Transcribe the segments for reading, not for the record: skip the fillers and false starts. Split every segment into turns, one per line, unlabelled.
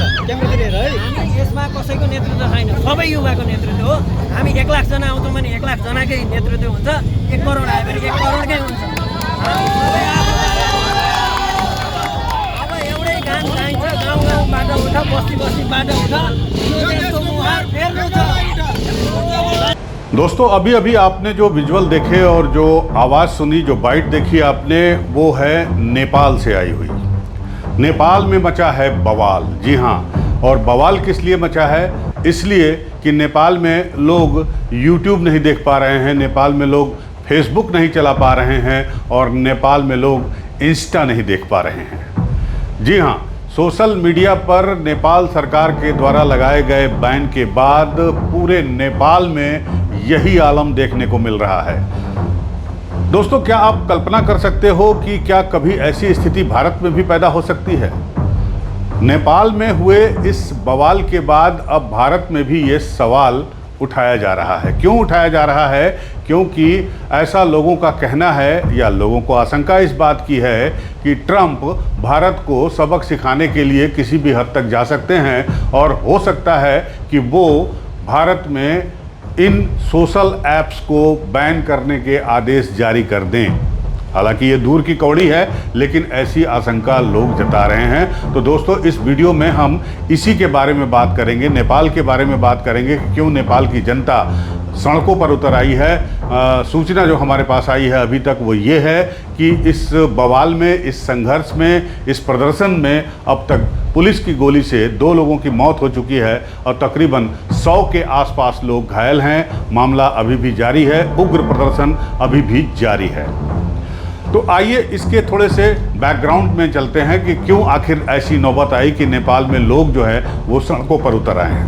हामी यसमा कसैको नेतृत्व छैन, सबै युवाको नेतृत्व हो। हामी 1 लाख जना आउँछौँ भने 1 लाख जनाकै नेतृत्व हुन्छ, 1 करोड आयो भने 1 करोडकै हुन्छ। हामी सबै अब एउटै काम चाहिन्छ, गाउँ गाउँबाट उठ, बस्ती बस्तीबाट उठ, यो देशको मुहार फेर्नु छ।
दोस्तों अभी अभी आपने जो विजुअल देखे और जो आवाज़ सुनी, जो बाइट देखी आपने, वो है नेपाल से आई हुई। नेपाल में मचा है बवाल। जी हाँ, और बवाल किस लिए मचा है? इसलिए कि नेपाल में लोग YouTube नहीं देख पा रहे हैं, नेपाल में लोग फेसबुक नहीं चला पा रहे हैं और नेपाल में लोग इंस्टा नहीं देख पा रहे हैं। जी हाँ, सोशल मीडिया पर नेपाल सरकार के द्वारा लगाए गए बैन के बाद पूरे नेपाल में यही आलम देखने को मिल रहा है। दोस्तों, क्या आप कल्पना कर सकते हो कि क्या कभी ऐसी स्थिति भारत में भी पैदा हो सकती है? नेपाल में हुए इस बवाल के बाद अब भारत में भी ये सवाल उठाया जा रहा है। क्यों उठाया जा रहा है? क्योंकि ऐसा लोगों का कहना है या लोगों को आशंका इस बात की है कि ट्रंप भारत को सबक सिखाने के लिए किसी भी हद तक जा सकते हैं और हो सकता है कि वो भारत में इन सोशल ऐप्स को बैन करने के आदेश जारी कर दें। हालांकि ये दूर की कौड़ी है, लेकिन ऐसी आशंका लोग जता रहे हैं। तो दोस्तों, इस वीडियो में हम इसी के बारे में बात करेंगे, नेपाल के बारे में बात करेंगे कि क्यों नेपाल की जनता सड़कों पर उतर आई है। सूचना जो हमारे पास आई है अभी तक वो ये है कि इस बवाल में, इस संघर्ष में, इस प्रदर्शन में अब तक पुलिस की गोली से 2 लोगों की मौत हो चुकी है और तकरीबन 100 के आसपास लोग घायल हैं। मामला अभी भी जारी है, उग्र प्रदर्शन अभी भी जारी है। तो आइए इसके थोड़े से बैकग्राउंड में चलते हैं कि क्यों आखिर ऐसी नौबत आई कि नेपाल में लोग जो है वो सड़कों पर उतर आए हैं।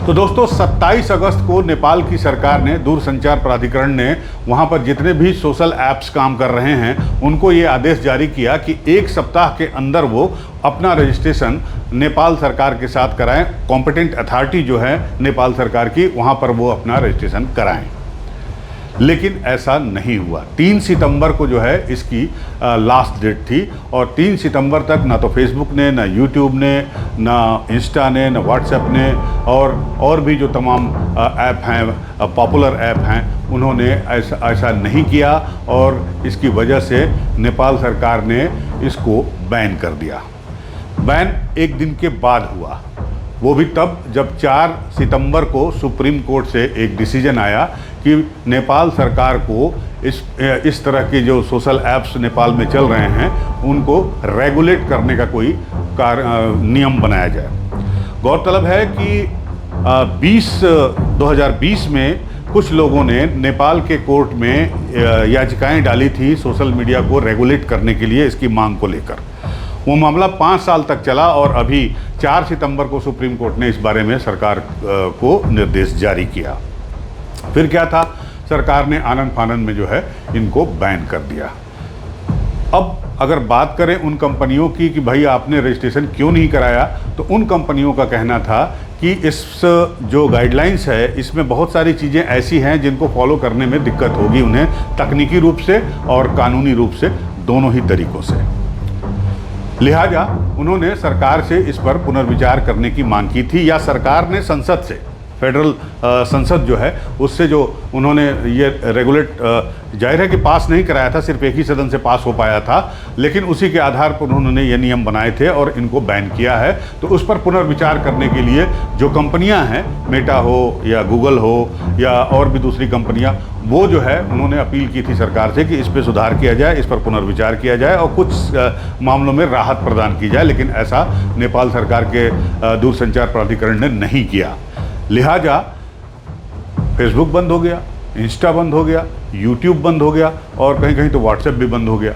तो दोस्तों, 27 अगस्त को नेपाल की सरकार ने, दूरसंचार प्राधिकरण ने, वहाँ पर जितने भी सोशल ऐप्स काम कर रहे हैं उनको ये आदेश जारी किया कि 1 सप्ताह के अंदर वो अपना रजिस्ट्रेशन नेपाल सरकार के साथ कराएं। कॉम्पिटेंट अथॉरिटी जो है नेपाल सरकार की, वहाँ पर वो अपना रजिस्ट्रेशन कराएं। लेकिन ऐसा नहीं हुआ। 3 सितंबर को जो है इसकी लास्ट डेट थी और 3 सितंबर तक ना तो फेसबुक ने, ना यूट्यूब ने, ना इंस्टा ने, ना व्हाट्सएप ने और भी जो तमाम ऐप हैं, पॉपुलर ऐप हैं, उन्होंने ऐसा नहीं किया और इसकी वजह से नेपाल सरकार ने इसको बैन कर दिया। बैन 1 दिन के बाद हुआ, वो भी तब जब 4 सितंबर को सुप्रीम कोर्ट से एक डिसीजन आया कि नेपाल सरकार को इस तरह के जो सोशल ऐप्स नेपाल में चल रहे हैं उनको रेगुलेट करने का कोई नियम बनाया जाए। गौरतलब है कि 2020 में कुछ लोगों ने नेपाल के कोर्ट में याचिकाएं डाली थी सोशल मीडिया को रेगुलेट करने के लिए, इसकी मांग को लेकर। वो मामला 5 साल तक चला और अभी 4 सितंबर को सुप्रीम कोर्ट ने इस बारे में सरकार को निर्देश जारी किया। फिर क्या था, सरकार ने आनन फानन में जो है इनको बैन कर दिया। अब अगर बात करें उन कंपनियों की कि भाई आपने रजिस्ट्रेशन क्यों नहीं कराया, तो उन कंपनियों का कहना था कि इस जो गाइडलाइंस है इसमें बहुत सारी चीज़ें ऐसी हैं जिनको फॉलो करने में दिक्कत होगी उन्हें, तकनीकी रूप से और कानूनी रूप से, दोनों ही तरीक़ों से। लिहाजा उन्होंने सरकार से इस पर पुनर्विचार करने की मांग की थी, या सरकार ने संसद से, फेडरल संसद जो है उससे जो उन्होंने ये रेगुलेट, जाहिर है कि पास नहीं कराया था, सिर्फ एक ही सदन से पास हो पाया था, लेकिन उसी के आधार पर उन्होंने ये नियम बनाए थे और इनको बैन किया है। तो उस पर पुनर्विचार करने के लिए जो कंपनियां हैं, मेटा हो या गूगल हो या और भी दूसरी कंपनियां, वो जो है उन्होंने अपील की थी सरकार से कि इस पर सुधार किया जाए, इस पर पुनर्विचार किया जाए और कुछ मामलों में राहत प्रदान की जाए। लेकिन ऐसा नेपाल सरकार के दूरसंचार प्राधिकरण ने नहीं किया। लिहाजा फेसबुक बंद हो गया, इंस्टा बंद हो गया, यूट्यूब बंद हो गया और कहीं कहीं तो व्हाट्सएप भी बंद हो गया।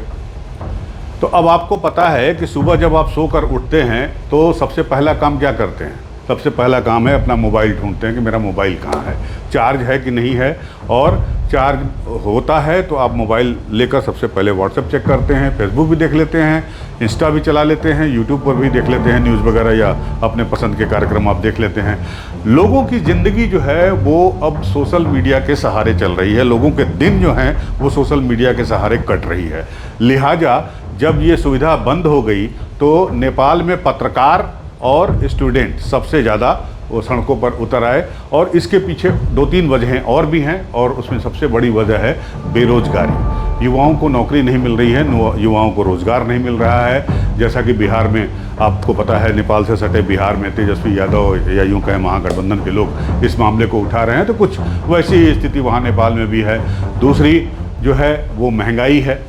तो अब आपको पता है कि सुबह जब आप सोकर उठते हैं तो सबसे पहला काम क्या करते हैं? सबसे पहला काम है अपना मोबाइल ढूंढते हैं कि मेरा मोबाइल कहाँ है, चार्ज है कि नहीं है, और चार्ज होता है तो आप मोबाइल लेकर सबसे पहले व्हाट्सएप चेक करते हैं, फेसबुक भी देख लेते हैं, इंस्टा भी चला लेते हैं, यूट्यूब पर भी देख लेते हैं न्यूज़ वगैरह या अपने पसंद के कार्यक्रम आप देख लेते हैं। लोगों की ज़िंदगी जो है वो अब सोशल मीडिया के सहारे चल रही है, लोगों के दिन जो हैं वो सोशल मीडिया के सहारे कट रही है। लिहाजा जब ये सुविधा बंद हो गई तो नेपाल में पत्रकार और स्टूडेंट सबसे ज़्यादा वो सड़कों पर उतर आए। और इसके पीछे 2-3 वजहें और भी हैं, और उसमें सबसे बड़ी वजह है बेरोजगारी। युवाओं को नौकरी नहीं मिल रही है, युवाओं को रोज़गार नहीं मिल रहा है। जैसा कि बिहार में आपको पता है, नेपाल से सटे बिहार में तेजस्वी यादव या यूँ कहें महागठबंधन के लोग इस मामले को उठा रहे हैं, तो कुछ वैसी ही स्थिति वहाँ नेपाल में भी है। दूसरी जो है वो महंगाई है,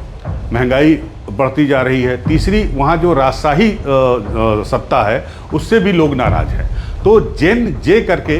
महंगाई बढ़ती जा रही है। तीसरी वहाँ जो राजशाही सत्ता है उससे भी लोग नाराज़ हैं। तो जेन जे करके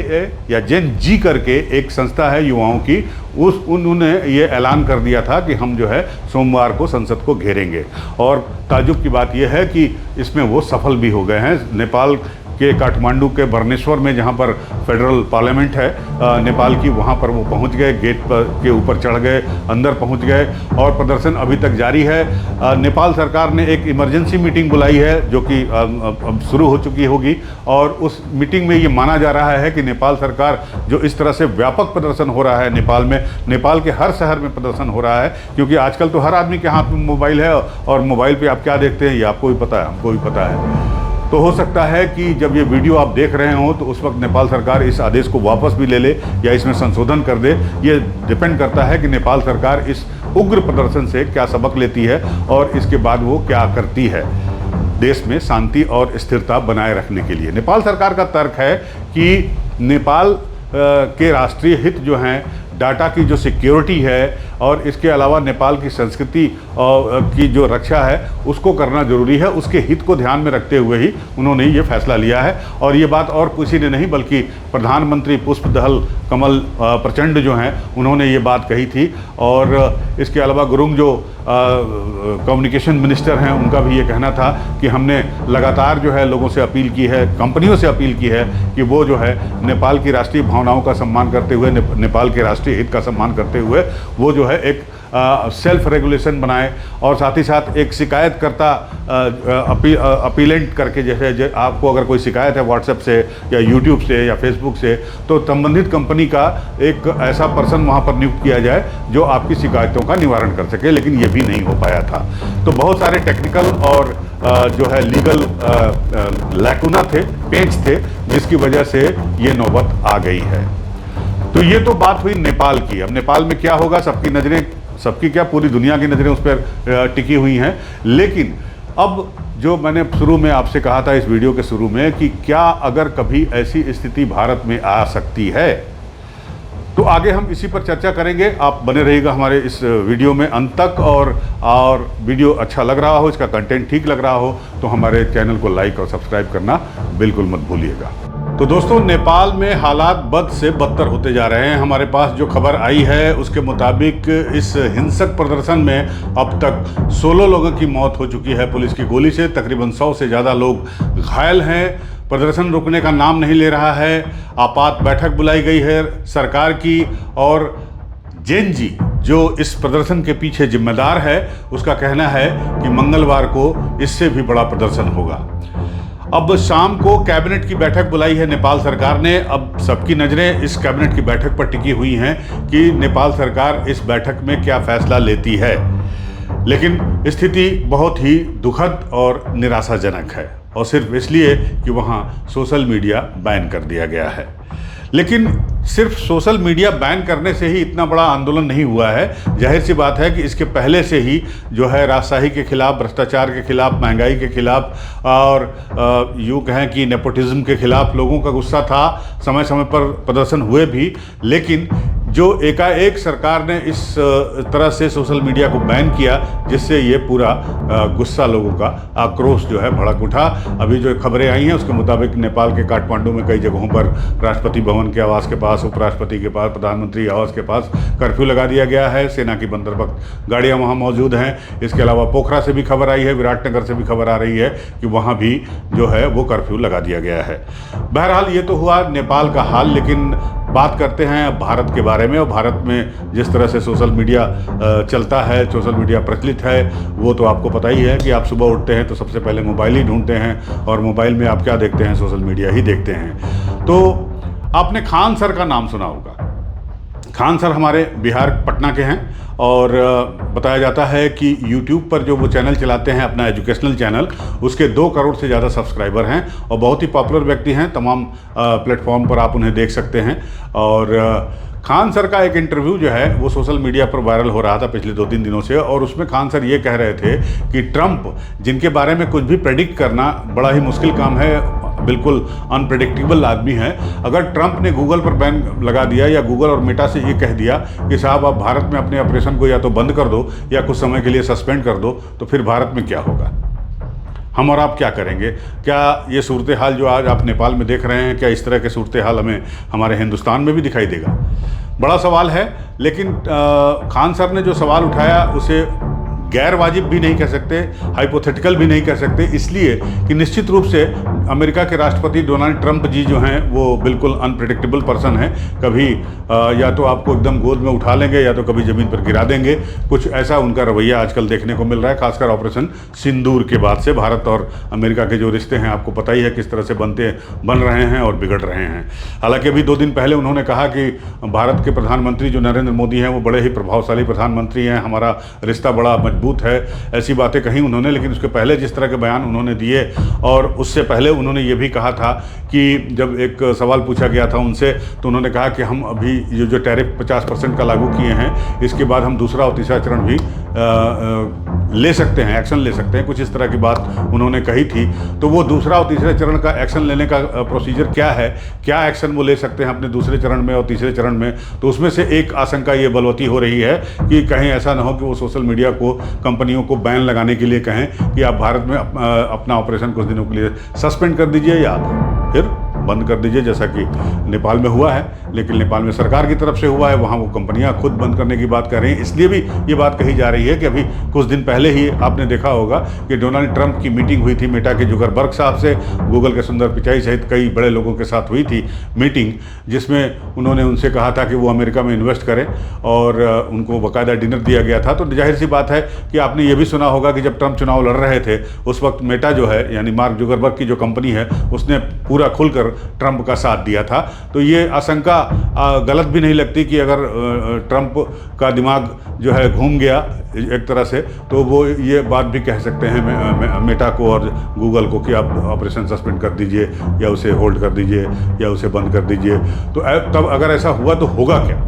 या जेन जी करके एक संस्था है युवाओं की, उन्होंने ये ऐलान कर दिया था कि हम जो है सोमवार को संसद को घेरेंगे। और ताज्जुब की बात यह है कि इसमें वो सफल भी हो गए हैं। नेपाल के काठमांडू के बर्नेश्वर में जहाँ पर फेडरल पार्लियामेंट है नेपाल की, वहाँ पर वो पहुँच गए, गेट पर के ऊपर चढ़ गए, अंदर पहुँच गए और प्रदर्शन अभी तक जारी है। नेपाल सरकार ने एक इमरजेंसी मीटिंग बुलाई है जो कि अब शुरू हो चुकी होगी, और उस मीटिंग में ये माना जा रहा है कि नेपाल सरकार जो इस तरह से व्यापक प्रदर्शन हो रहा है नेपाल में, नेपाल के हर शहर में प्रदर्शन हो रहा है, क्योंकि आजकल तो हर आदमी के हाथ में मोबाइल है और मोबाइल पर आप क्या देखते हैं ये आपको भी पता है, हमको भी पता है। तो हो सकता है कि जब ये वीडियो आप देख रहे हो तो उस वक्त नेपाल सरकार इस आदेश को वापस भी ले ले या इसमें संशोधन कर दे। ये डिपेंड करता है कि नेपाल सरकार इस उग्र प्रदर्शन से क्या सबक लेती है और इसके बाद वो क्या करती है देश में शांति और स्थिरता बनाए रखने के लिए। नेपाल सरकार का तर्क है कि नेपाल के राष्ट्रीय हित जो हैं, डाटा की जो सिक्योरिटी है और इसके अलावा नेपाल की संस्कृति की जो रक्षा है उसको करना जरूरी है, उसके हित को ध्यान में रखते हुए ही उन्होंने ये फैसला लिया है। और ये बात और किसी ने नहीं बल्कि प्रधानमंत्री पुष्पदहल कमल प्रचंड जो हैं उन्होंने ये बात कही थी। और इसके अलावा गुरुंग जो कम्युनिकेशन मिनिस्टर हैं उनका भी ये कहना था कि हमने लगातार जो है लोगों से अपील की है, कंपनियों से अपील की है कि वो जो है नेपाल की राष्ट्रीय भावनाओं का सम्मान करते हुए, नेपाल के राष्ट्रीय हित का सम्मान करते हुए वो जो है एक सेल्फ रेगुलेशन बनाए और साथ ही साथ एक शिकायतकर्ता अपीलेंट करके, जैसे आपको अगर कोई शिकायत है व्हाट्सएप से या यूट्यूब से या फेसबुक से, तो संबंधित कंपनी का एक ऐसा पर्सन वहाँ पर नियुक्त किया जाए जो आपकी शिकायतों का निवारण कर सके, लेकिन ये भी नहीं हो पाया था। तो बहुत सारे टेक्निकल और जो है लीगल लैकुना थे, पेंच थे, जिसकी वजह से ये नौबत आ गई है। तो ये तो बात हुई नेपाल की। अब नेपाल में क्या होगा, सबकी नज़रें, सबकी क्या पूरी दुनिया की नज़रें उस पर टिकी हुई हैं। लेकिन अब जो मैंने शुरू में आपसे कहा था इस वीडियो के शुरू में कि क्या अगर कभी ऐसी स्थिति भारत में आ सकती है, तो आगे हम इसी पर चर्चा करेंगे। आप बने रहिएगा हमारे इस वीडियो में अंत तक। और वीडियो अच्छा लग रहा हो, इसका कंटेंट ठीक लग रहा हो तो हमारे चैनल को लाइक और सब्सक्राइब करना बिल्कुल मत भूलिएगा। तो दोस्तों, नेपाल में हालात बद से बदतर होते जा रहे हैं। हमारे पास जो खबर आई है उसके मुताबिक इस हिंसक प्रदर्शन में अब तक 16 लोगों की मौत हो चुकी है पुलिस की गोली से। तकरीबन 100 से ज़्यादा लोग घायल हैं। प्रदर्शन रुकने का नाम नहीं ले रहा है। आपात बैठक बुलाई गई है सरकार की, और जेन जी जो इस प्रदर्शन के पीछे जिम्मेदार है उसका कहना है कि मंगलवार को इससे भी बड़ा प्रदर्शन होगा। अब शाम को कैबिनेट की बैठक बुलाई है नेपाल सरकार ने। अब सबकी नज़रें इस कैबिनेट की बैठक पर टिकी हुई हैं कि नेपाल सरकार इस बैठक में क्या फैसला लेती है। लेकिन स्थिति बहुत ही दुखद और निराशाजनक है, और सिर्फ इसलिए कि वहाँ सोशल मीडिया बैन कर दिया गया है। लेकिन सिर्फ सोशल मीडिया बैन करने से ही इतना बड़ा आंदोलन नहीं हुआ है। जाहिर सी बात है कि इसके पहले से ही जो है राजशाही के खिलाफ, भ्रष्टाचार के खिलाफ, महंगाई के खिलाफ और यूँ कहें कि नेपोटिज्म के खिलाफ लोगों का गुस्सा था। समय समय पर प्रदर्शन हुए भी, लेकिन जो एकाएक सरकार ने इस तरह से सोशल मीडिया को बैन किया, जिससे ये पूरा गुस्सा लोगों का, आक्रोश जो है भड़क उठा। अभी जो खबरें आई हैं उसके मुताबिक नेपाल के काठमांडू में कई जगहों पर राष्ट्रपति भवन के आवास के पास, उपराष्ट्रपति के पास, प्रधानमंत्री आवास के पास कर्फ्यू लगा दिया गया है। सेना की बंदोबस्त गाड़ियाँ वहाँ मौजूद हैं। इसके अलावा पोखरा से भी खबर आई है, विराटनगर से भी खबर आ रही है कि वहाँ भी जो है वो कर्फ्यू लगा दिया गया है। बहरहाल ये तो हुआ नेपाल का हाल, लेकिन बात करते हैं अब भारत के बारे में। और भारत में जिस तरह से सोशल मीडिया चलता है, सोशल मीडिया प्रचलित है, वो तो आपको पता ही है कि आप सुबह उठते हैं तो सबसे पहले मोबाइल ही ढूंढते हैं, और मोबाइल में आप क्या देखते हैं, सोशल मीडिया ही देखते हैं। तो आपने खान सर का नाम सुना होगा। खान सर हमारे बिहार पटना के हैं और बताया जाता है कि यूट्यूब पर जो वो चैनल चलाते हैं अपना एजुकेशनल चैनल, उसके 2 करोड़ से ज़्यादा सब्सक्राइबर हैं और बहुत ही पॉपुलर व्यक्ति हैं। तमाम प्लेटफॉर्म पर आप उन्हें देख सकते हैं। और खान सर का एक इंटरव्यू जो है वो सोशल मीडिया पर वायरल हो रहा था पिछले 2-3 दिनों से, और उसमें खान सर ये कह रहे थे कि ट्रंप, जिनके बारे में कुछ भी प्रेडिक्ट करना बड़ा ही मुश्किल काम है, बिल्कुल अनप्रेडिक्टेबल आदमी है, अगर ट्रंप ने गूगल पर बैन लगा दिया या गूगल और मेटा से ये कह दिया कि साहब आप भारत में अपने ऑपरेशन को या तो बंद कर दो या कुछ समय के लिए सस्पेंड कर दो, तो फिर भारत में क्या होगा, हम और आप क्या करेंगे? क्या ये सूरत हाल जो आज आप नेपाल में देख रहे हैं, क्या इस तरह के सूरत हाल हमें हमारे हिंदुस्तान में भी दिखाई देगा? बड़ा सवाल है। लेकिन खान सर ने जो सवाल उठाया उसे गैर वाजिब भी नहीं कह सकते, हाइपोथेटिकल भी नहीं कह सकते, इसलिए कि निश्चित रूप से अमेरिका के राष्ट्रपति डोनाल्ड ट्रंप जी जो हैं वो बिल्कुल अनप्रेडिक्टेबल पर्सन हैं। कभी या तो आपको एकदम गोद में उठा लेंगे या तो कभी ज़मीन पर गिरा देंगे। कुछ ऐसा उनका रवैया आजकल देखने को मिल रहा है, खासकर ऑपरेशन सिंदूर के बाद से। भारत और अमेरिका के जो रिश्ते हैं आपको पता ही है किस तरह से बन रहे हैं और बिगड़ रहे हैं। हालांकि अभी 2 दिन पहले उन्होंने कहा कि भारत के प्रधानमंत्री जो नरेंद्र मोदी हैं वो बड़े ही प्रभावशाली प्रधानमंत्री हैं, हमारा रिश्ता बड़ा मजबूत है, ऐसी बातें कही उन्होंने। लेकिन उसके पहले जिस तरह के बयान उन्होंने दिए, और उससे पहले उन्होंने ये भी कहा था कि जब एक सवाल पूछा गया था उनसे तो उन्होंने कहा कि हम अभी जो टैरिफ 50% का लागू किए हैं, इसके बाद हम दूसरा और तीसरा चरण भी ले सकते हैं, एक्शन ले सकते हैं, कुछ इस तरह की बात उन्होंने कही थी। तो वो दूसरा और तीसरे चरण का एक्शन लेने का प्रोसीजर क्या है, क्या एक्शन वो ले सकते हैं अपने दूसरे चरण में और तीसरे चरण में, तो उसमें से एक आशंका ये बलवती हो रही है कि कहीं ऐसा ना हो कि वो सोशल मीडिया को, कंपनियों को बैन लगाने के लिए कहें कि आप भारत में अपना ऑपरेशन कुछ दिनों के लिए सस्पेंड कर दीजिए या फिर बंद कर दीजिए, जैसा कि नेपाल में हुआ है। लेकिन नेपाल में सरकार की तरफ से हुआ है, वहाँ वो कंपनियां खुद बंद करने की बात कर रही हैं। इसलिए भी ये बात कही जा रही है कि अभी कुछ दिन पहले ही आपने देखा होगा कि डोनाल्ड ट्रंप की मीटिंग हुई थी मेटा के जुकरबर्ग साहब से, गूगल के सुंदर पिचाई सहित कई बड़े लोगों के साथ हुई थी मीटिंग, जिसमें उन्होंने उनसे कहा था कि वो अमेरिका में इन्वेस्ट करें और उनको बाकायदा डिनर दिया गया था। तो जाहिर सी बात है कि आपने ये भी सुना होगा कि जब ट्रंप चुनाव लड़ रहे थे उस वक्त मेटा जो है, यानी मार्क जुकरबर्ग की जो कंपनी है, उसने पूरा खुलकर ट्रंप का साथ दिया था। तो ये आशंका गलत भी नहीं लगती कि अगर ट्रंप का दिमाग जो है घूम गया एक तरह से, तो वो ये बात भी कह सकते हैं मेटा को और गूगल को कि आप ऑपरेशन सस्पेंड कर दीजिए या उसे होल्ड कर दीजिए या उसे बंद कर दीजिए। तो तब अगर ऐसा हुआ तो होगा क्या?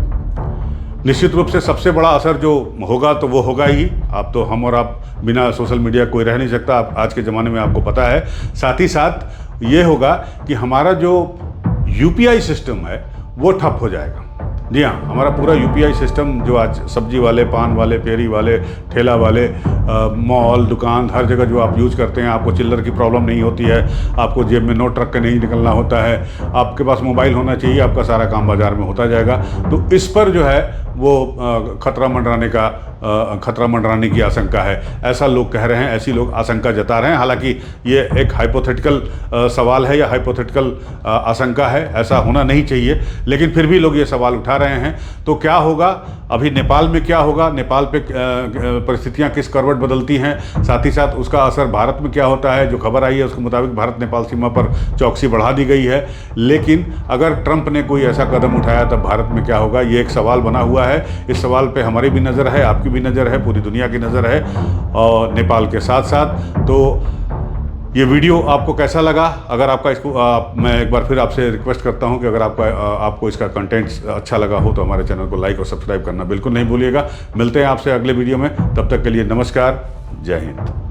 निश्चित रूप से सबसे बड़ा असर जो होगा तो वो होगा ही। आप तो, हम और आप बिना सोशल मीडिया कोई रह नहीं सकता, आप आज के ज़माने में आपको पता है। साथ ही साथ ये होगा कि हमारा जो यूपीआई सिस्टम है वो ठप हो जाएगा। जी हाँ, हमारा पूरा यूपीआई सिस्टम जो आज सब्जी वाले, पान वाले, फेरी वाले, ठेला वाले, मॉल, दुकान, हर जगह जो आप यूज़ करते हैं, आपको चिल्लर की प्रॉब्लम नहीं होती है, आपको जेब में नोट रख के नहीं निकलना होता है, आपके पास मोबाइल होना चाहिए, आपका सारा काम बाज़ार में होता जाएगा। तो इस पर जो है वो खतरा मंडराने की आशंका है, ऐसा लोग कह रहे हैं, ऐसी लोग आशंका जता रहे हैं। हालांकि ये एक हाइपोथेटिकल सवाल है या हाइपोथेटिकल आशंका है, ऐसा होना नहीं चाहिए, लेकिन फिर भी लोग ये सवाल उठा रहे हैं। तो क्या होगा अभी नेपाल में, क्या होगा नेपाल पे, परिस्थितियाँ किस करवट बदलती हैं, साथ ही साथ उसका असर भारत में क्या होता है। जो खबर आई है उसके मुताबिक भारत नेपाल सीमा पर चौकसी बढ़ा दी गई है, लेकिन अगर ट्रंप ने कोई ऐसा कदम उठाया तब भारत में क्या होगा, ये एक सवाल बना हुआ है। इस सवाल पे हमारी भी नज़र है, आपकी भी नज़र है, पूरी दुनिया की नज़र है और नेपाल के साथ साथ। तो ये वीडियो आपको कैसा लगा? अगर आपका मैं एक बार फिर आपसे रिक्वेस्ट करता हूं कि अगर आपको इसका कंटेंट अच्छा लगा हो तो हमारे चैनल को लाइक और सब्सक्राइब करना बिल्कुल नहीं भूलिएगा। मिलते हैं आपसे अगले वीडियो में, तब तक के लिए नमस्कार, जय हिंद।